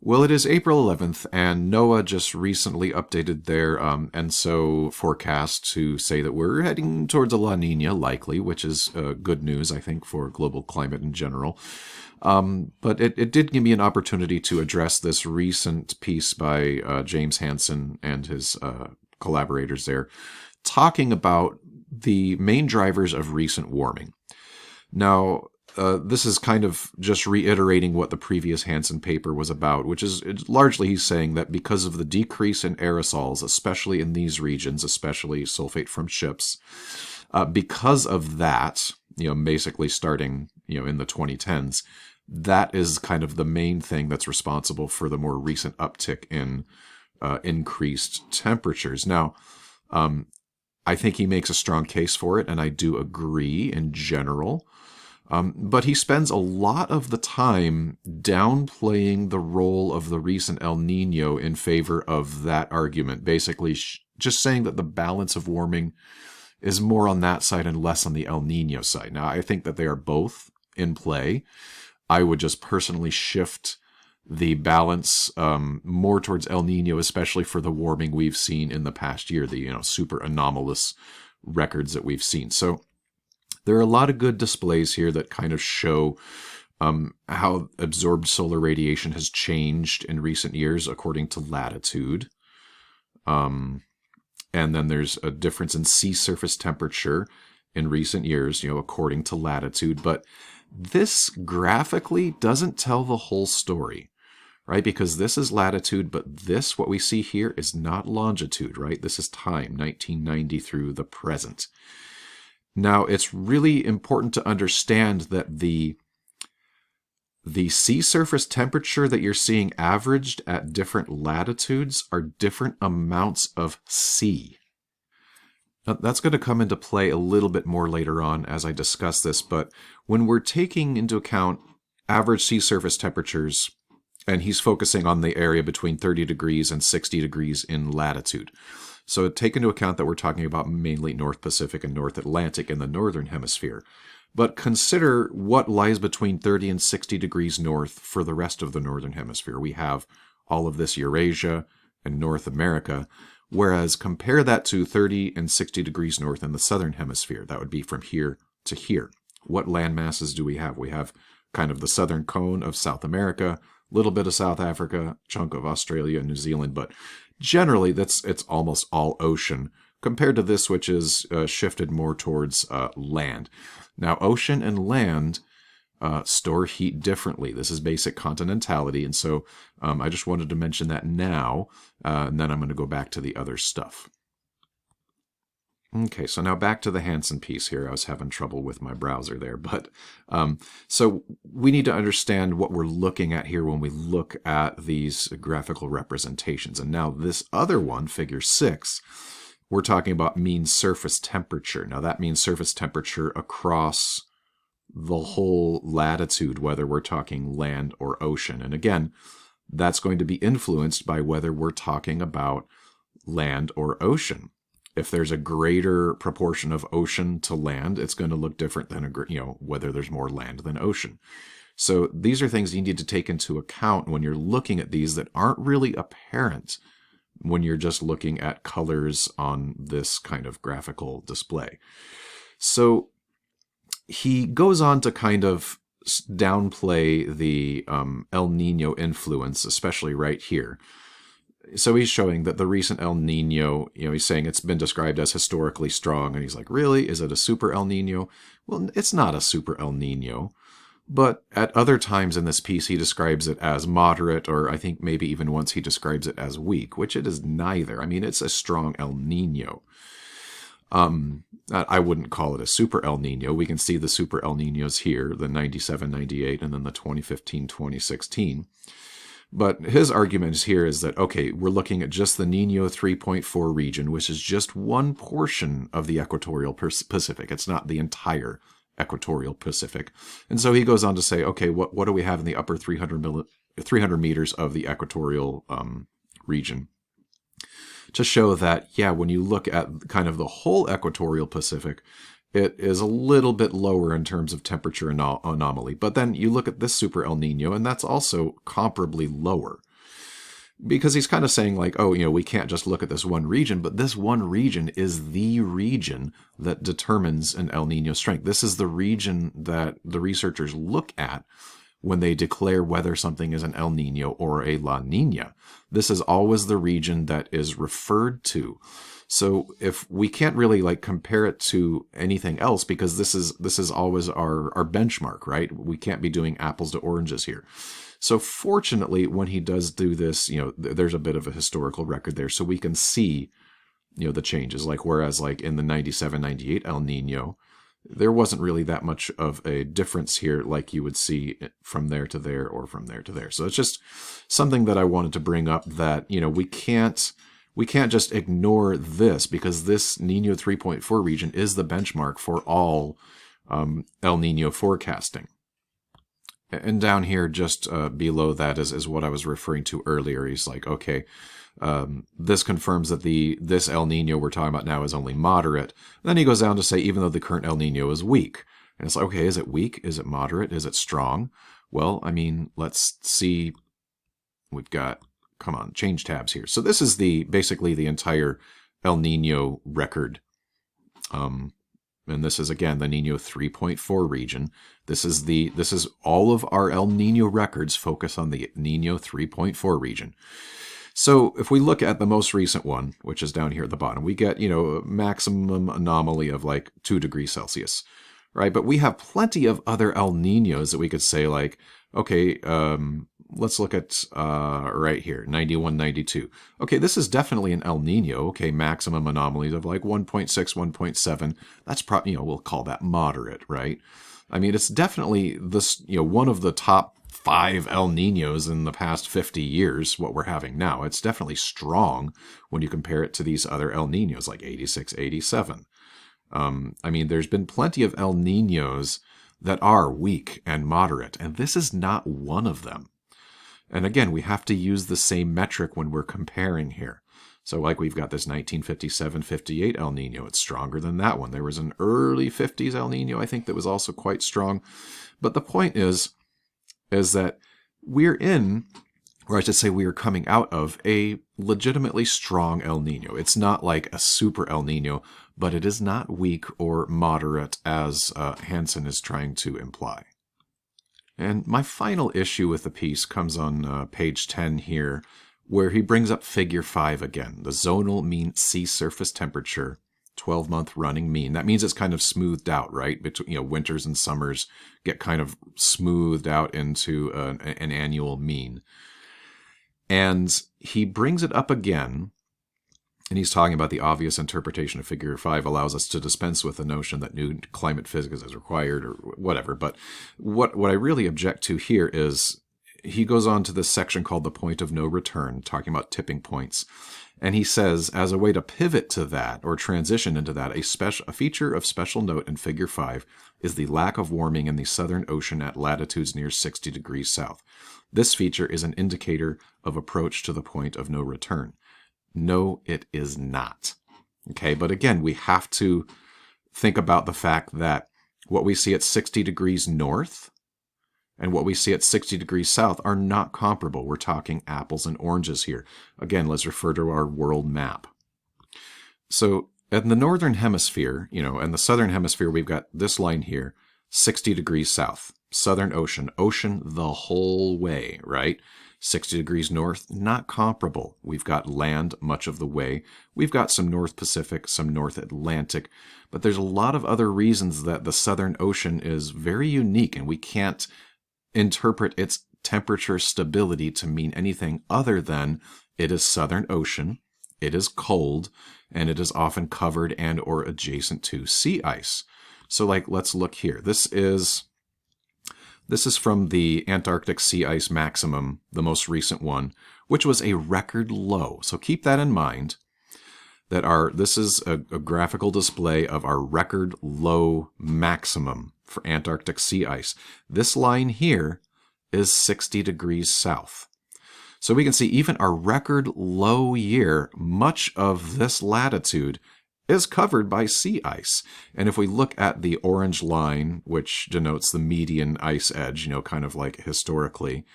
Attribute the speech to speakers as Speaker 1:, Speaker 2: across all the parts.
Speaker 1: Well, it is April 11th, and NOAA just recently updated their ENSO forecast to say that we're heading towards a La Nina, likely, which is good news, I think, for global climate in general. But it did give me an opportunity to address this recent piece by James Hansen and his collaborators there, talking about the main drivers of recent warming. Now, this is kind of just reiterating what the previous Hansen paper was about, which is largely he's saying that because of the decrease in aerosols, especially in these regions, especially sulfate from ships, because of that, basically starting, in the 2010s, that is kind of the main thing that's responsible for the more recent uptick in increased temperatures. Now, I think he makes a strong case for it, and I do agree in general. But he spends a lot of the time downplaying the role of the recent El Nino in favor of that argument, basically just saying that the balance of warming is more on that side and less on the El Nino side. Now, I think that they are both in play. I would just personally shift the balance more towards El Nino, especially for the warming we've seen in the past year, the super anomalous records that we've seen. So there are a lot of good displays here that kind of show how absorbed solar radiation has changed in recent years according to latitude. And then there's a difference in sea surface temperature in recent years, according to latitude. But this graphically doesn't tell the whole story, right? Because this is latitude, but this, what we see here, is not longitude, right? This is time, 1990 through the present. Now, it's really important to understand that the sea surface temperature that you're seeing averaged at different latitudes are different amounts of sea. Now, that's going to come into play a little bit more later on as I discuss this, but when we're taking into account average sea surface temperatures, and he's focusing on the area between 30 degrees and 60 degrees in latitude. So take into account that we're talking about mainly North Pacific and North Atlantic in the northern hemisphere. But consider what lies between 30 and 60 degrees north for the rest of the northern hemisphere. We have all of this Eurasia and North America, whereas compare that to 30 and 60 degrees north in the southern hemisphere. That would be from here to here. What land masses do we have? We have kind of the southern cone of South America, a little bit of South Africa, chunk of Australia and New Zealand, but generally, it's almost all ocean compared to this, which is shifted more towards land. Now, ocean and land store heat differently. This is basic continentality, and so I just wanted to mention that now, and then I'm going to go back to the other stuff. Okay, so now back to the Hansen piece here. I was having trouble with my browser there, but so we need to understand what we're looking at here when we look at these graphical representations. And now this other one, figure 6, we're talking about mean surface temperature. Now that means surface temperature across the whole latitude, whether we're talking land or ocean. And again, that's going to be influenced by whether we're talking about land or ocean. If there's a greater proportion of ocean to land, it's going to look different than whether there's more land than ocean. So these are things you need to take into account when you're looking at these that aren't really apparent when you're just looking at colors on this kind of graphical display. So he goes on to kind of downplay the El Nino influence, especially right here. So he's showing that the recent El Nino, he's saying it's been described as historically strong. And he's like, really? Is it a super El Nino? Well, it's not a super El Nino. But at other times in this piece, he describes it as moderate, or I think maybe even once he describes it as weak, which it is neither. I mean, it's a strong El Nino. I wouldn't call it a super El Nino. We can see the super El Ninos here, the 97, 98, and then the 2015, 2016. But his argument here is that, okay, we're looking at just the Niño 3.4 region, which is just one portion of the equatorial Pacific. It's not the entire equatorial Pacific. And so he goes on to say, okay, what do we have in the upper 300 meters of the equatorial region? To show that, yeah, when you look at kind of the whole equatorial Pacific, it is a little bit lower in terms of temperature anomaly. But then you look at this super El Nino, and that's also comparably lower. because he's kind of saying like, oh, we can't just look at this one region, but this one region is the region that determines an El Nino strength. This is the region that the researchers look at when they declare whether something is an El Nino or a La Nina. This is always the region that is referred to. So if we can't really like compare it to anything else, because this is always our benchmark, right? We can't be doing apples to oranges here. So fortunately, when he does do this, there's a bit of a historical record there, so we can see, the changes. Like, whereas like in the 97, 98 El Nino, there wasn't really that much of a difference here like you would see from there to there or from there to there. So it's just something that I wanted to bring up, that, we can't just ignore this, because this Niño 3.4 region is the benchmark for all El Nino forecasting. And down here, just below that is what I was referring to earlier. He's like, okay, this confirms that this El Nino we're talking about now is only moderate. Then he goes down to say, even though the current El Nino is weak. And it's like, okay, is it weak? Is it moderate? Is it strong? Well, I mean, let's see. We've got, come on, change tabs here. So this is basically the entire El Nino record. And this is, again, the Niño 3.4 region. This is all of our El Nino records focus on the Niño 3.4 region. So if we look at the most recent one, which is down here at the bottom, we get, a maximum anomaly of like 2 degrees Celsius, right? But we have plenty of other El Ninos that we could say like, okay, let's look at right here, 91, 92. Okay, this is definitely an El Nino. Okay, maximum anomalies of like 1.6, 1.7. That's probably, we'll call that moderate, right? I mean, it's definitely this, one of the top 5 El Ninos in the past 50 years, what we're having now. It's definitely strong when you compare it to these other El Ninos like 86, 87. I mean, there's been plenty of El Ninos that are weak and moderate, and this is not one of them. And again, we have to use the same metric when we're comparing here. So like we've got this 1957-58 El Nino. It's stronger than that one. There was an early 50s El Nino, I think, that was also quite strong. But the point is that we're in, or I should say we are coming out of, a legitimately strong El Nino. It's not like a super El Nino, but it is not weak or moderate as Hansen is trying to imply. And my final issue with the piece comes on page 10 here, where he brings up figure 5 again, the zonal mean sea surface temperature, 12-month running mean. That means it's kind of smoothed out, right? Between, winters and summers get kind of smoothed out into an annual mean. And he brings it up again, and he's talking about the obvious interpretation of figure 5 allows us to dispense with the notion that new climate physics is required or whatever. But what I really object to here is he goes on to this section called the point of no return, talking about tipping points. And he says, as a way to pivot to that or transition into that, a feature of special note in figure 5 is the lack of warming in the Southern Ocean at latitudes near 60 degrees south. This feature is an indicator of approach to the point of no return. No, it is not. Okay, but again, we have to think about the fact that what we see at 60 degrees north and what we see at 60 degrees south are not comparable. We're talking apples and oranges here. Again, let's refer to our world map. So in the northern hemisphere, and the southern hemisphere, we've got this line here, 60 degrees south, Southern Ocean the whole way, right? 60 degrees north, not comparable. We've got land much of the way. We've got some North Pacific, some North Atlantic, but there's a lot of other reasons that the Southern Ocean is very unique, and we can't interpret its temperature stability to mean anything other than it is Southern Ocean, it is cold, and it is often covered and or adjacent to sea ice. So let's look here. This is from the Antarctic sea ice maximum, the most recent one, which was a record low. So keep that in mind, that this is a graphical display of our record low maximum for Antarctic sea ice. This line here is 60 degrees south. So we can see even our record low year, much of this latitude is covered by sea ice. And if we look at the orange line, which denotes the median ice edge, kind of like historically,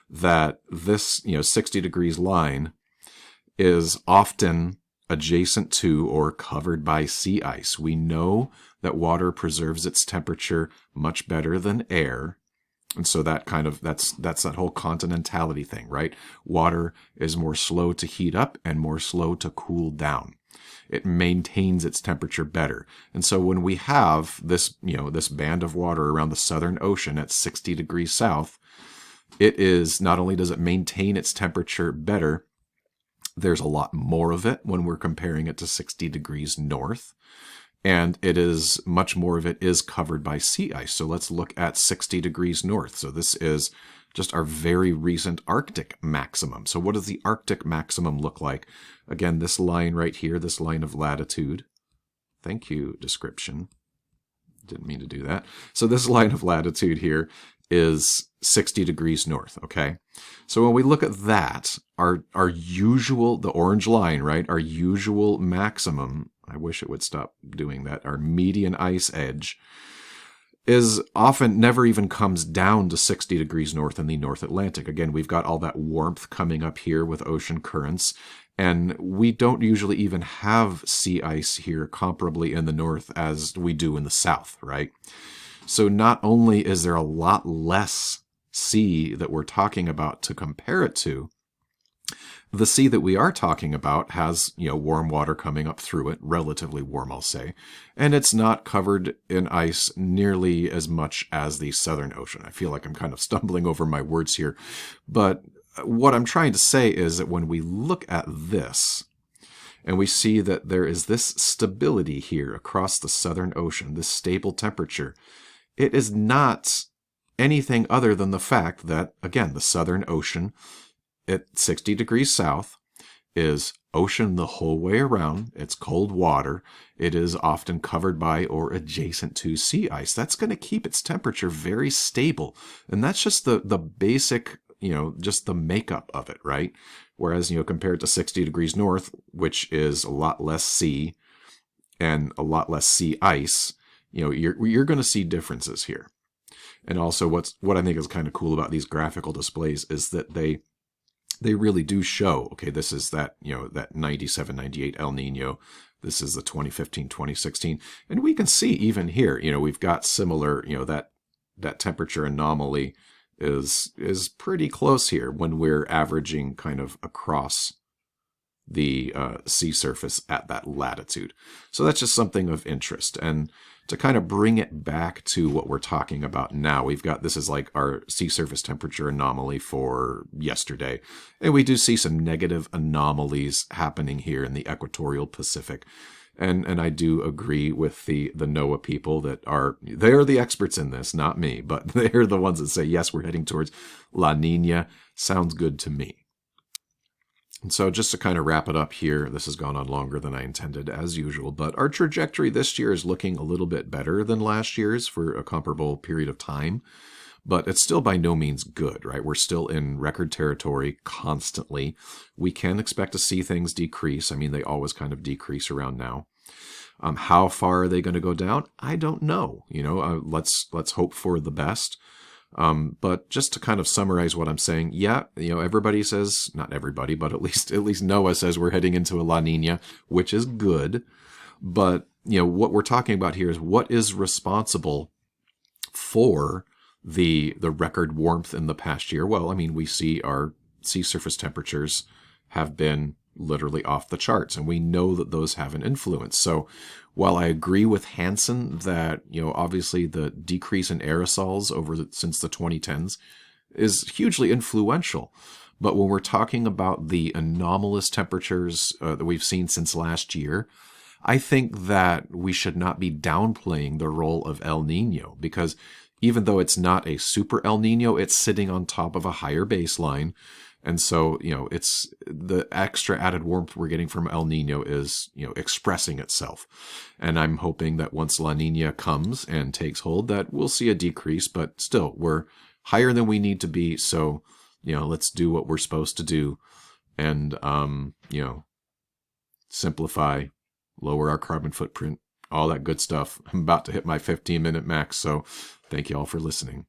Speaker 1: that this, 60 degrees line is often adjacent to or covered by sea ice. We know that water preserves its temperature much better than air. And so that's that whole continentality thing, right? Water is more slow to heat up and more slow to cool down. It maintains its temperature better. And so when we have this, this band of water around the Southern Ocean at 60 degrees south, it is, not only does it maintain its temperature better, there's a lot more of it when we're comparing it to 60 degrees north. And much more of it is covered by sea ice. So let's look at 60 degrees north. So this is just our very recent Arctic maximum. So what does the Arctic maximum look like? Again, this line right here, this line of latitude. Thank you, description. Didn't mean to do that. So this line of latitude here is 60 degrees north, okay? So when we look at that, our usual, the orange line, right? Our usual maximum, I wish it would stop doing that, our median ice edge is often never even comes down to 60 degrees north in the North Atlantic. Again, we've got all that warmth coming up here with ocean currents, and we don't usually even have sea ice here comparably in the north as we do in the south, right? So not only is there a lot less sea that we're talking about to compare it to, the sea that we are talking about has, warm water coming up through it, relatively warm, I'll say, and it's not covered in ice nearly as much as the Southern Ocean. I feel like I'm kind of stumbling over my words here, but what I'm trying to say is that when we look at this, and we see that there is this stability here across the Southern Ocean, this stable temperature, it is not anything other than the fact that, again, the Southern Ocean at 60 degrees south is ocean the whole way around. It's cold water. It is often covered by or adjacent to sea ice. That's going to keep its temperature very stable. And that's just the basic, just the makeup of it, right? Whereas, compared to 60 degrees north, which is a lot less sea and a lot less sea ice, you're going to see differences here. And also what I think is kind of cool about these graphical displays is that they really do show, okay, this is that, that 97, 98 El Nino. This is the 2015, 2016. And we can see even here, we've got similar, that temperature anomaly is pretty close here when we're averaging kind of across the sea surface at that latitude. So that's just something of interest. And to kind of bring it back to what we're talking about now, this is like our sea surface temperature anomaly for yesterday. And we do see some negative anomalies happening here in the equatorial Pacific. And I do agree with the NOAA people that they're the experts in this, not me, but they're the ones that say, yes, we're heading towards La Niña. Sounds good to me. And so just to kind of wrap it up here, this has gone on longer than I intended as usual, but our trajectory this year is looking a little bit better than last year's for a comparable period of time, but it's still by no means good, right? We're still in record territory constantly. We can expect to see things decrease. I mean, they always kind of decrease around now. How far are they going to go down? I don't know. Let's hope for the best. But just to kind of summarize what I'm saying, yeah, everybody says, not everybody, but at least NOAA says we're heading into a La Niña, which is good. But, what we're talking about here is what is responsible for the record warmth in the past year. Well, I mean, we see our sea surface temperatures have been literally off the charts, and we know that those have an influence. So while I agree with Hansen that, obviously the decrease in aerosols since the 2010s is hugely influential, but when we're talking about the anomalous temperatures that we've seen since last year, I think that we should not be downplaying the role of El Nino, because even though it's not a super El Nino, it's sitting on top of a higher baseline. And so, it's the extra added warmth we're getting from El Nino is, expressing itself. And I'm hoping that once La Nina comes and takes hold, that we'll see a decrease, but still, we're higher than we need to be. So, let's do what we're supposed to do and, simplify, lower our carbon footprint, all that good stuff. I'm about to hit my 15-minute max. So thank you all for listening.